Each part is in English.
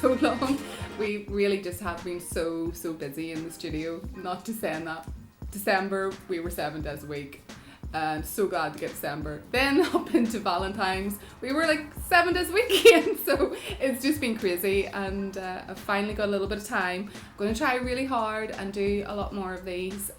so long. We really just have been so busy in the studio. Not to say that. December, we were 7 days a week. And so glad to get December. Then up into Valentine's, we were like 7 days a week again. So it's just been crazy, and I've finally got a little bit of time. I'm going to try really hard and do a lot more of these.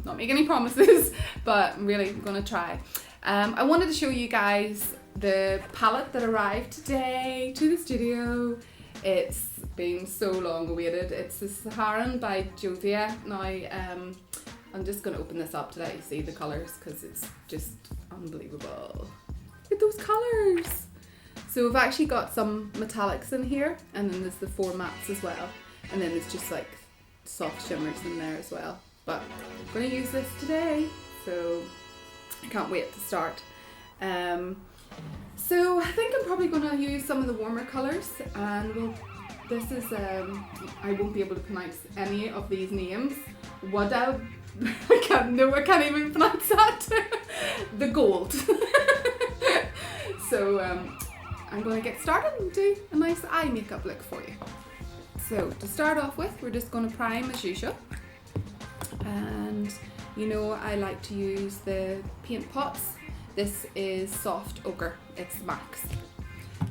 Not make any promises, but I'm really going to try. I wanted to show you guys the palette that arrived today to the studio. It's been so long awaited. It's the Saharan by Juvia. Now, I'm just going to open this up to let you see the colours because it's just unbelievable. Look at those colours! So we've actually got some metallics in here, and then there's the 4 mattes as well. And then there's just like soft shimmers in there as well. But I'm going to use this today, so I can't wait to start. So I think I'm probably going to use some of the warmer colours, and this is, I won't be able to pronounce any of these names. I can't even pronounce that. The gold. So I'm going to get started and do a nice eye makeup look for you. So to start off with, we're just going to prime as usual. And you know I like to use the paint pots. This is soft ochre, it's Max.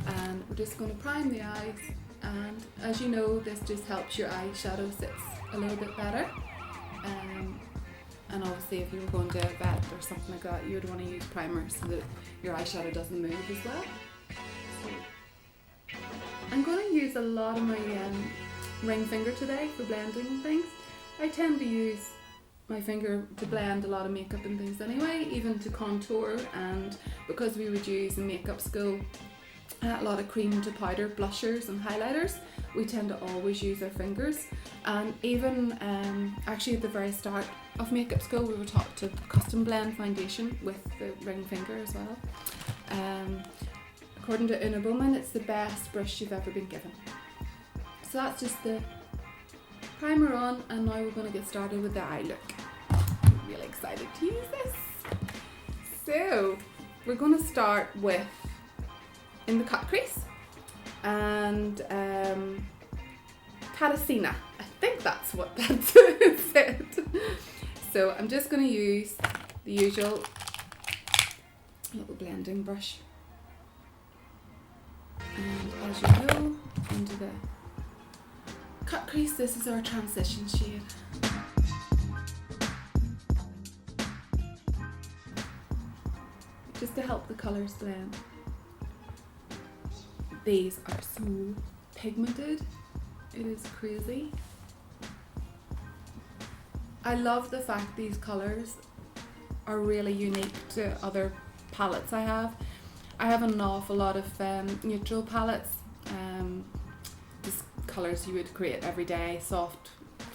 And we're just going to prime the eyes, and as you know, this just helps your eyeshadow sit a little bit better. And obviously if you were going to a vet or something like that, you would want to use primer so that your eyeshadow doesn't move as well. So I'm going to use a lot of my ring finger today for blending things. I tend to use my finger to blend a lot of makeup and things anyway, even to contour, and because we would use in makeup school a lot of cream to powder blushers and highlighters, we tend to always use our fingers. And even actually at the very start of makeup school, we were taught to custom blend foundation with the ring finger as well. According to Una Bowman, it's the best brush you've ever been given. So that's just the primer on, and now we're going to get started with the eye look. I'm really excited to use this. So we're going to start with in the cut crease and Carasina. I think that's what that's said. So I'm just going to use the usual little blending brush, and as you know, into the cut crease, this is our transition shade. Just to help the colours blend. These are so pigmented, it is crazy. I love the fact these colours are really unique to other palettes I have. I have an awful lot of neutral palettes, just colours you would create every day, soft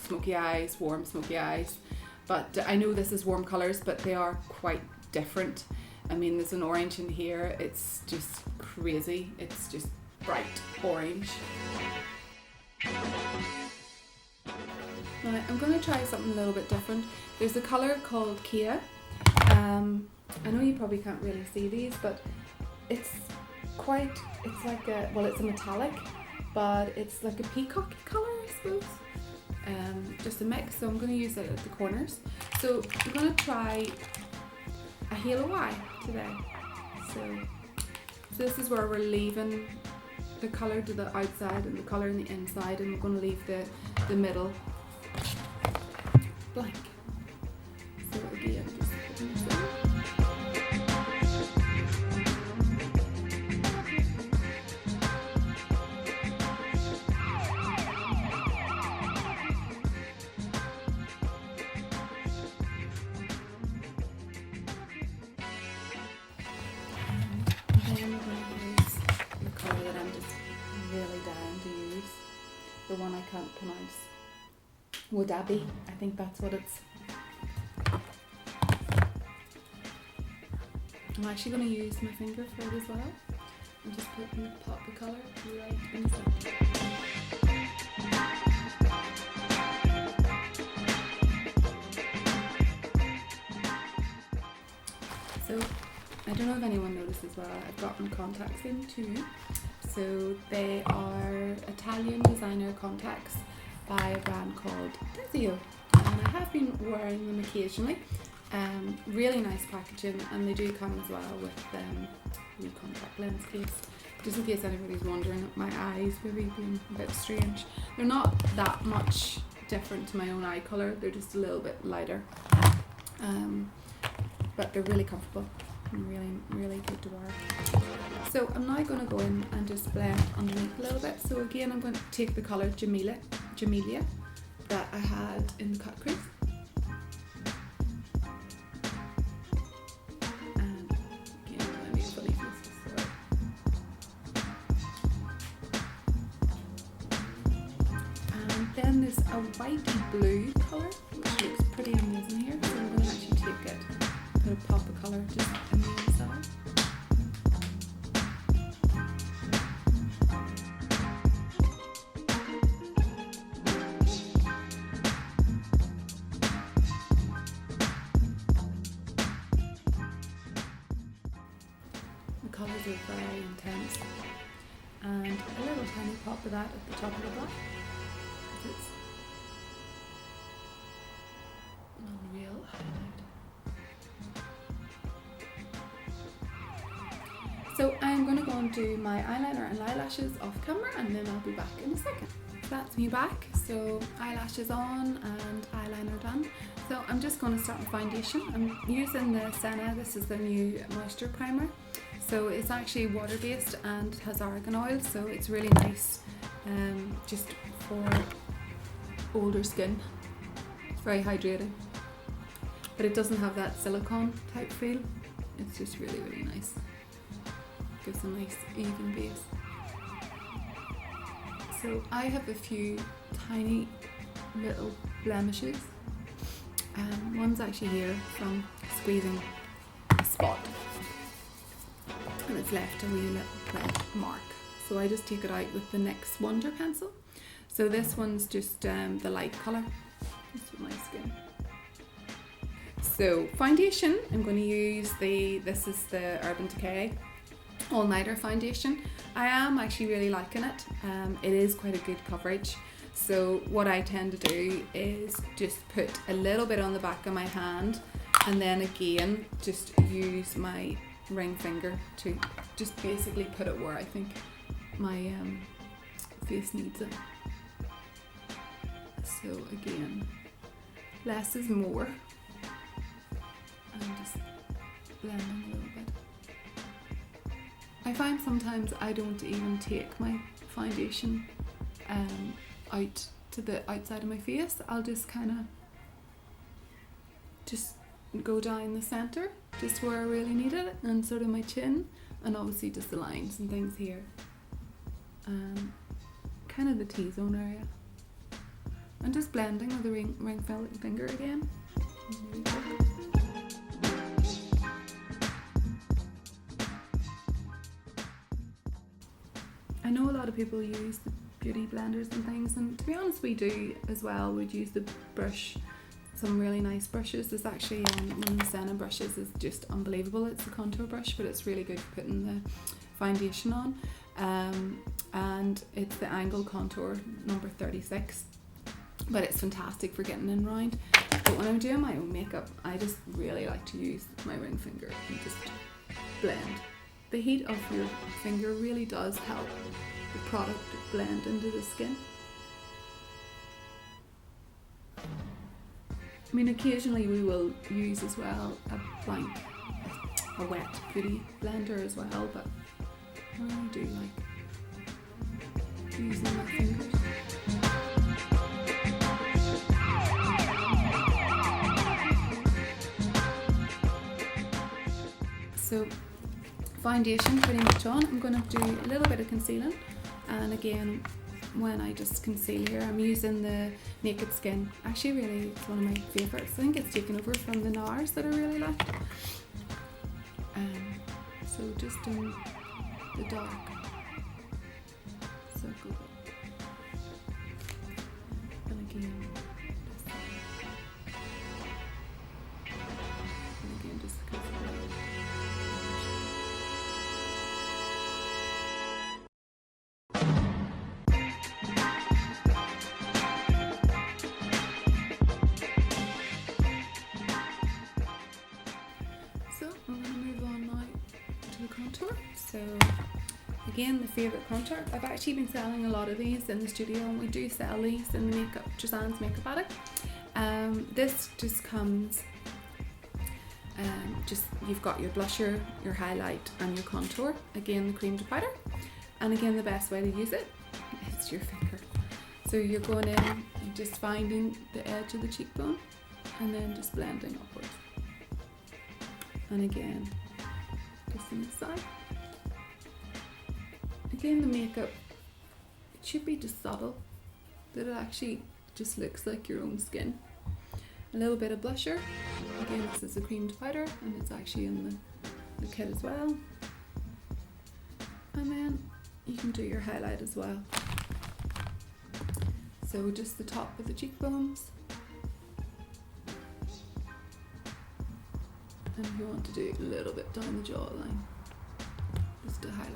smoky eyes, warm smoky eyes. But I know this is warm colours, but they are quite different. I mean, there's an orange in here, it's just crazy, it's just bright orange. Now I'm going to try something a little bit different. There's a colour called Kia. I know you probably can't really see these, but it's like a, well, it's a metallic, but it's like a peacocky colour, I suppose. Just a mix, so I'm going to use it at the corners. So I'm going to try a halo eye today. So this is where we're leaving the colour to the outside and the colour in the inside, and we're going to leave the middle blank. So again, just putting this in. The one I can't pronounce. Wodabi, I think that's what it's. I'm actually going to use my finger for it as well, and just pop the colour right inside. So I don't know if anyone noticed as well, I've got my contacts in too. So they are Italian designer contacts by a brand called Desio, and I have been wearing them occasionally. Really nice packaging, and they do come as well with the contact lens case, just in case anybody's wondering my eyes maybe being a bit strange. They're not that much different to my own eye colour, they're just a little bit lighter, but they're really comfortable and really good to wear. So I'm now going to go in and just blend underneath a little bit. So again, I'm going to take the colour Jamelia that I had in the cut crease, and again, I made funny faces, so. And then there's a whitey blue colour which looks pretty amazing here, so I'm going to actually take it, put a pop of colour just in the inside. The colours are very intense, and a little tiny pop of that at the top of the brush. It's an unreal highlight. So I'm going to go and do my eyeliner and eyelashes off camera, and then I'll be back in a second. That's me back. So eyelashes on and eyeliner done. So I'm just going to start with foundation. I'm using the Senna. This is the new moisture primer. So it's actually water based and has argan oil, so it's really nice just for older skin. It's very hydrating, but it doesn't have that silicone type feel. It's just really nice. Gives a nice even base. So I have a few tiny little blemishes. One's actually here from squeezing a spot, and it's left a wee little red mark. So I just take it out with the NYX Wonder pencil. So this one's just the light colour, just for my skin. So foundation, I'm going to use this is the Urban Decay All Nighter foundation. I am actually really liking it. It is quite a good coverage. So what I tend to do is just put a little bit on the back of my hand, and then again just use my ring finger to just basically put it where I think my face needs it. So again, less is more. I'm just blending a little bit. I find sometimes I don't even take my foundation out to the outside of my face. I'll just kind of just go down the centre, just where I really need it, and sort of my chin, and obviously just the lines and things here. Kind of the T-zone area. And just blending with the ring finger again. I know a lot of people use the beauty blenders and things, and to be honest we do as well. We'd use the brush, some really nice brushes. There's actually one of the Senna brushes is just unbelievable. It's a contour brush, but it's really good for putting the foundation on. And it's the Angle Contour number 36, but it's fantastic for getting in round. But when I'm doing my own makeup, I just really like to use my ring finger and just blend. The heat of your finger really does help the product blend into the skin. I mean, occasionally we will use as well a wet beauty blender as well, but I really do like using my fingers. So foundation pretty much on. I'm going to do a little bit of concealing, and again when I just conceal here I'm using the Naked Skin. Actually really it's one of my favourites. I think it's taken over from the NARS that I really like. So just doing the dark circle, and again So again, the favourite contour. I've actually been selling a lot of these in the studio, and we do sell these in the Jayne's makeup attic. This just comes, just you've got your blusher, your highlight and your contour. Again, the cream to powder. And again, the best way to use it is your finger. So you're going in and just finding the edge of the cheekbone and then just blending upwards. And again, just on the side. Again, the makeup, it should be just subtle, that it actually just looks like your own skin. A little bit of blusher. Again, this is the cream to powder, and it's actually in the kit as well. And then you can do your highlight as well. So just the top of the cheekbones. And if you want to do a little bit down the jawline, just to highlight.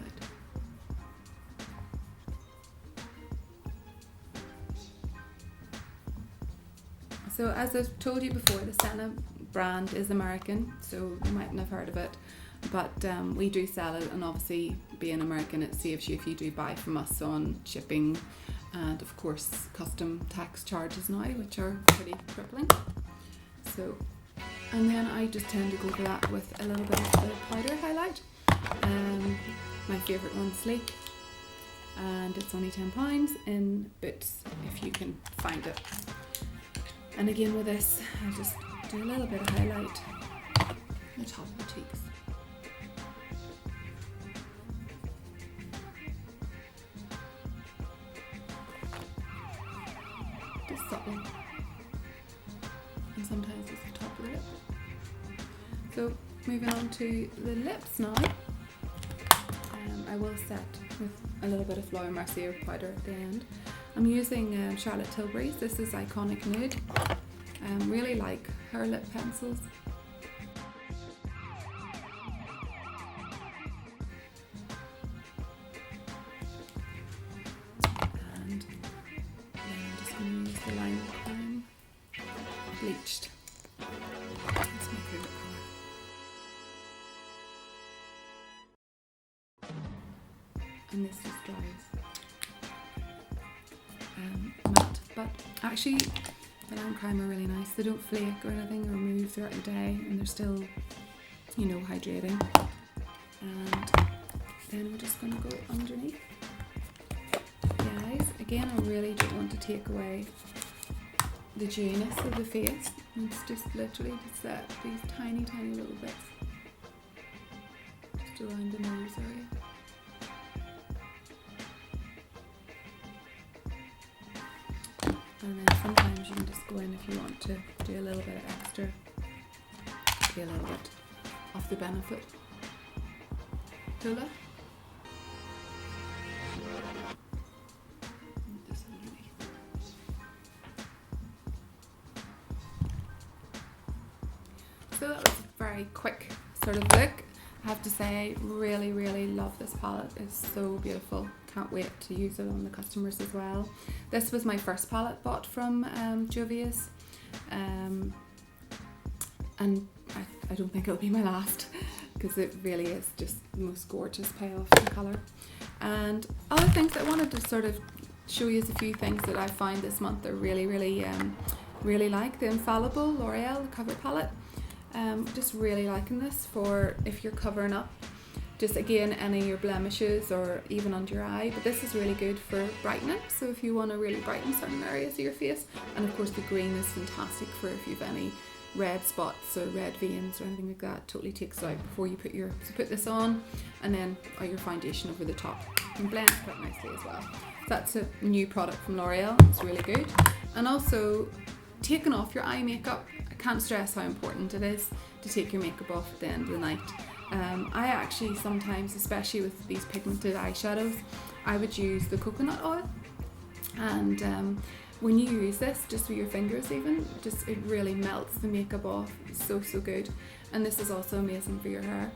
So as I've told you before, the Senna brand is American, so you mightn't have heard of it, but we do sell it, and obviously being American, it saves you if you do buy from us on shipping and of course custom tax charges now, which are pretty crippling. So, and then I just tend to go for that with a little bit of the powder highlight. My favourite one's Sleek, and it's only £10 in Boots if you can find it. And again with this, I just do a little bit of highlight on the top of the cheeks. Just subtle. And sometimes it's the top of the lip. So moving on to the lips now. I will set with a little bit of fleur mercier powder at the end. I'm using Charlotte Tilbury's. This is Iconic Nude. Really like her lip pencils. And then I'm just going to use the line cream, bleached. That's my favourite colour. And this just dries. Matte, but actually the lime crime are really nice. They don't flake or anything or move throughout the day, and they're still, you know, hydrating. And then we're just going to go underneath the eyes. Again, I really don't want to take away the dewness of the face. It's just literally just set these tiny little bits just around the nose area. And then sometimes you can just go in if you want to do a little bit of extra, do a little bit of the benefit. Hoola. This underneath. So that was a very quick sort of look. I have to say, really love this palette. It's so beautiful. Can't wait to use it on the customers as well. This was my first palette bought from Juvia's, and I don't think it'll be my last, because it really is just the most gorgeous payoff in colour. And other things I wanted to sort of show you is a few things that I found this month are really like. The Infallible L'Oreal cover palette. Just really liking this for if you're covering up just again any of your blemishes or even under your eye, but this is really good for brightening, so if you want to really brighten certain areas of your face. And of course the green is fantastic for if you've any red spots or red veins or anything like that. Totally takes it out before you put put this on, and then your foundation over the top and blends quite nicely as well. That's a new product from L'Oreal. It's really good. And also taking off your eye makeup. I can't stress how important it is to take your makeup off at the end of the night. I actually sometimes, especially with these pigmented eyeshadows, I would use the coconut oil, and when you use this just with your fingers even, it really melts the makeup off. It's so good. And this is also amazing for your hair,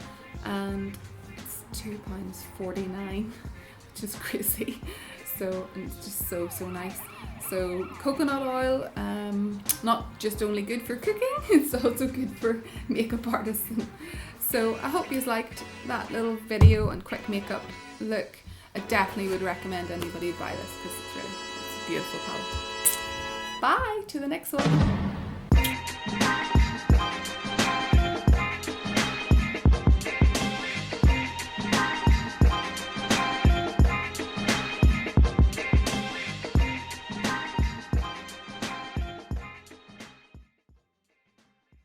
and it's £2.49, which is crazy. So it's just so nice. So coconut oil, not just only good for cooking, it's also good for makeup artists. So I hope you liked that little video and quick makeup look. I definitely would recommend anybody buy this because it's a beautiful palette. Bye, to the next one.